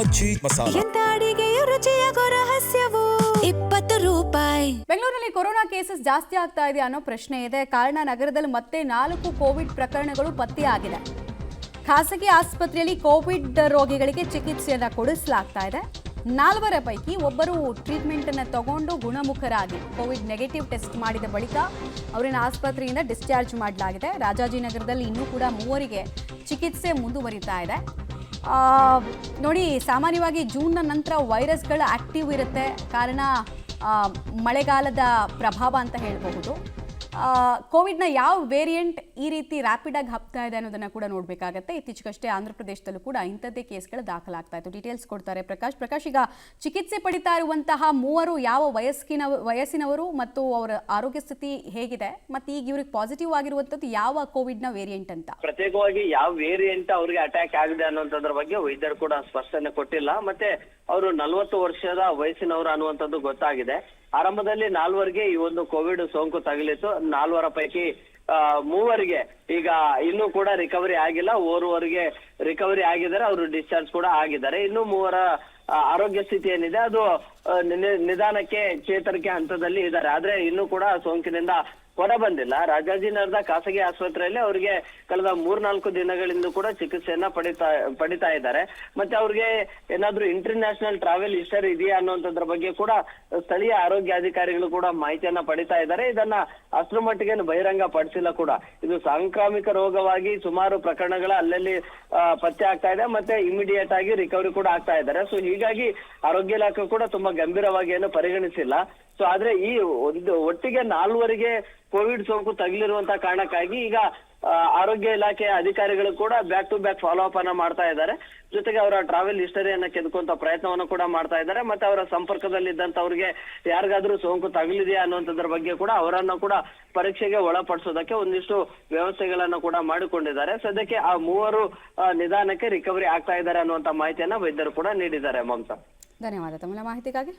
ರಾಜಿ ಮಸಾಲ. ಎಂತ ಅಡಿಗೆಯ ರುಚಿಯಾಗೋ ರಹಸ್ಯವು 20 ರೂಪಾಯಿ. ಬೆಂಗಳೂರಿನಲ್ಲಿ ಕೊರೋನಾ ಕೇಸಸ್ ಜಾಸ್ತಿ ಆಗ್ತಾ ಇದೆ ಅನ್ನೋ ಪ್ರಶ್ನೆ ಇದೆ. ಕಾರಣ ನಗರದಲ್ಲಿ ಮತ್ತೆ 4 ಕೋವಿಡ್ ಪ್ರಕರಣಗಳು ಪತ್ತೆಯಾಗಿದೆ. ಖಾಸಗಿ ಆಸ್ಪತ್ರೆಯಲ್ಲಿ ಕೋವಿಡ್ ರೋಗಿಗಳಿಗೆ ಚಿಕಿತ್ಸೆಯನ್ನು ಕೊಡಿಸಲಾಗ್ತಾ ಇದೆ. 4 ಪೈಕಿ ಒಬ್ಬರು ಟ್ರೀಟ್ಮೆಂಟ್ ಅನ್ನು ತಗೊಂಡು ಗುಣಮುಖರಾಗಿ ಕೋವಿಡ್ ನೆಗೆಟಿವ್ ಟೆಸ್ಟ್ ಮಾಡಿದ ಬಳಿಕ ಅವರನ್ನು ಆಸ್ಪತ್ರೆಯಿಂದ ಡಿಸ್ಚಾರ್ಜ್ ಮಾಡಲಾಗಿದೆ. ರಾಜಾಜಿನಗರದಲ್ಲಿ ಇನ್ನೂ ಕೂಡ 3 ಚಿಕಿತ್ಸೆ ಮುಂದುವರಿತಾ ಇದೆ. ನೋಡಿ, ಸಾಮಾನ್ಯವಾಗಿ ಜೂನ್ನ ನಂತರ ವೈರಸ್ಗಳು ಆಕ್ಟಿವ್ ಇರುತ್ತೆ. ಕಾರಣ ಮಳೆಗಾಲದ ಪ್ರಭಾವ ಅಂತ ಹೇಳಬಹುದು. ಕೋವಿಡ್ನ ಯಾವ ವೇರಿಯಂಟ್ ಈ ರೀತಿ ರ್ಯಾಪಿಡ್ ಆಗಿ ಹಬ್ತಾ ಇದೆ ಅನ್ನೋದನ್ನ ಕೂಡ ನೋಡಬೇಕಾಗತ್ತೆ. ಇತ್ತೀಚೆಗಷ್ಟೇ ಆಂಧ್ರ ಪ್ರದೇಶದಲ್ಲೂ ಕೂಡ ಇಂಥದ್ದೇ ಕೇಸ್ಗಳು ದಾಖಲಾಗ್ತಾ ಇತ್ತು. ಡೀಟೇಲ್ಸ್ ಕೊಡ್ತಾರೆ ಪ್ರಕಾಶ್. ಈಗ ಚಿಕಿತ್ಸೆ ಪಡಿತಾ ಇರುವಂತಹ 3 ಯಾವ ವಯಸ್ಸಿನವರು ಮತ್ತು ಅವರ ಆರೋಗ್ಯ ಸ್ಥಿತಿ ಹೇಗಿದೆ, ಮತ್ತೆ ಈಗ ಇವ್ರಿಗೆ ಪಾಸಿಟಿವ್ ಆಗಿರುವಂತದ್ದು ಯಾವ ಕೋವಿಡ್ನ ವೇರಿಯಂಟ್ ಅಂತ? ಪ್ರತ್ಯೇಕವಾಗಿ ಯಾವ ವೇರಿಯಂಟ್ ಅವ್ರಿಗೆ ಅಟ್ಯಾಕ್ ಆಗಿದೆ ಅನ್ನುವಂಥದ್ರ ಬಗ್ಗೆ ವೈದ್ಯರು ಕೂಡ ಸ್ಪಷ್ಟನೆ ಕೊಟ್ಟಿಲ್ಲ. ಮತ್ತೆ ಅವರು 40 ವರ್ಷದ ವಯಸ್ಸಿನವರು ಅನ್ನುವಂಥದ್ದು ಗೊತ್ತಾಗಿದೆ. ಆರಂಭದಲ್ಲಿ 4 ಈ ಒಂದು ಕೋವಿಡ್ ಸೋಂಕು ತಗುಲಿತ್ತು. 4 ಪೈಕಿ 3 ಈಗ ಇನ್ನೂ ಕೂಡ ರಿಕವರಿ ಆಗಿಲ್ಲ. 4 ರಿಕವರಿ ಆಗಿದ್ದಾರೆ, ಅವರು ಡಿಸ್ಚಾರ್ಜ್ ಕೂಡ ಆಗಿದ್ದಾರೆ. ಇನ್ನು 3 ಆರೋಗ್ಯ ಸ್ಥಿತಿ ಏನಿದೆ ಅದು ನಿಧಾನಕ್ಕೆ ಚೇತರಿಕೆ ಹಂತದಲ್ಲಿ ಇದ್ದಾರೆ. ಆದ್ರೆ ಇನ್ನೂ ಕೂಡ ಸೋಂಕಿನಿಂದ ಹೊರ ಬಂದಿಲ್ಲ. ರಾಜಾಜಿನಗರದ ಖಾಸಗಿ ಆಸ್ಪತ್ರೆಯಲ್ಲಿ ಅವರಿಗೆ ಕಳೆದ 3-4 ದಿನಗಳಿಂದ ಕೂಡ ಚಿಕಿತ್ಸೆಯನ್ನ ಪಡಿತಾ ಇದ್ದಾರೆ. ಮತ್ತೆ ಅವ್ರಿಗೆ ಏನಾದ್ರೂ ಇಂಟರ್ನ್ಯಾಷನಲ್ ಟ್ರಾವೆಲ್ ಹಿಸ್ಟರಿ ಇದೆಯಾ ಅನ್ನುವಂಥದ್ರ ಬಗ್ಗೆ ಕೂಡ ಸ್ಥಳೀಯ ಆರೋಗ್ಯಾಧಿಕಾರಿಗಳು ಕೂಡ ಮಾಹಿತಿಯನ್ನ ಪಡಿತಾ ಇದ್ದಾರೆ. ಇದನ್ನ ಅಷ್ಟರ ಮಟ್ಟಿಗೆ ಬಹಿರಂಗ ಪಡಿಸಿಲ್ಲ ಕೂಡ. ಇದು ಸಾಂಕ್ರಾಮಿಕ ರೋಗವಾಗಿ ಸುಮಾರು ಪ್ರಕರಣಗಳ ಅಲ್ಲಲ್ಲಿ ಪತ್ತೆ ಆಗ್ತಾ ಇದೆ. ಮತ್ತೆ ಇಮಿಡಿಯೇಟ್ ಆಗಿ ರಿಕವರಿ ಕೂಡ ಆಗ್ತಾ ಇದ್ದಾರೆ. ಸೊ ಹೀಗಾಗಿ ಆರೋಗ್ಯ ಇಲಾಖೆ ಕೂಡ ತುಂಬಾ ಗಂಭೀರವಾಗಿ ಏನು ಪರಿಗಣಿಸಿಲ್ಲ. ಸೊ ಆದ್ರೆ ಈ ಒಂದು ಒಟ್ಟಿಗೆ 4 ಕೋವಿಡ್ ಸೋಂಕು ತಗುಲಿರುವಂತಹ ಕಾರಣಕ್ಕಾಗಿ ಈಗ ಆರೋಗ್ಯ ಇಲಾಖೆಯ ಅಧಿಕಾರಿಗಳು ಕೂಡ back to back follow up ಅನ್ನ ಮಾಡ್ತಾ ಇದ್ದಾರೆ. ಜೊತೆಗೆ ಅವರ ಟ್ರಾವೆಲ್ ಹಿಸ್ಟರಿಯನ್ನ ಕೆದಕುವಂತ ಪ್ರಯತ್ನವನ್ನು ಕೂಡ ಮಾಡ್ತಾ ಇದ್ದಾರೆ. ಮತ್ತೆ ಅವರ ಸಂಪರ್ಕದಲ್ಲಿದ್ದಂತವ್ರಿಗೆ ಯಾರಿಗಾದ್ರೂ ಸೋಂಕು ತಗುಲಿದೆಯಾ ಅನ್ನುವಂಥದ್ರ ಬಗ್ಗೆ ಕೂಡ ಅವರನ್ನು ಕೂಡ ಪರೀಕ್ಷೆಗೆ ಒಳಪಡಿಸೋದಕ್ಕೆ ಒಂದಿಷ್ಟು ವ್ಯವಸ್ಥೆಗಳನ್ನ ಕೂಡ ಮಾಡಿಕೊಂಡಿದ್ದಾರೆ. ಸದ್ಯಕ್ಕೆ ಆ 3 ನಿಧಾನಕ್ಕೆ ರಿಕವರಿ ಆಗ್ತಾ ಇದ್ದಾರೆ ಅನ್ನುವಂತ ಮಾಹಿತಿಯನ್ನ ವೈದ್ಯರು ಕೂಡ ನೀಡಿದ್ದಾರೆ. ಮಮತಾ, ಧನ್ಯವಾದ ತಮ್ಮ ಮಾಹಿತಿಗಾಗಿ.